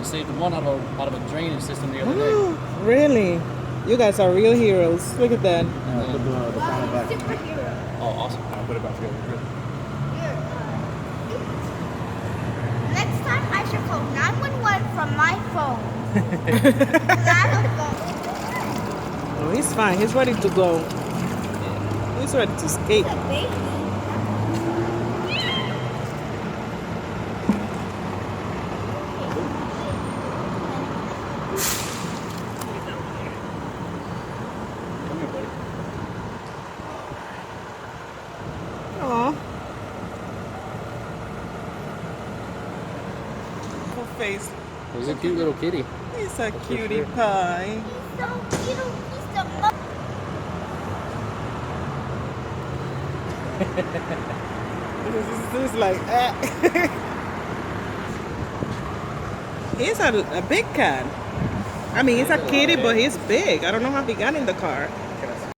I saved one out of a drainage system the other day. Really? You guys are real heroes. Look at that. Put the final back. Superhero. Oh, awesome. I'll put it back together. Here, next time I should call 911 from my phone. 'Cause I have a phone. Oh, he's fine. He's ready to go. He's ready to escape. It's a baby. Come here, buddy. Aw. Full face. He's a cute little kitty. He's a cutie pie. He's so cute. He's the most. This is like, He's a big cat. I mean, he's a kitty, but he's big. I don't know how he got in the car.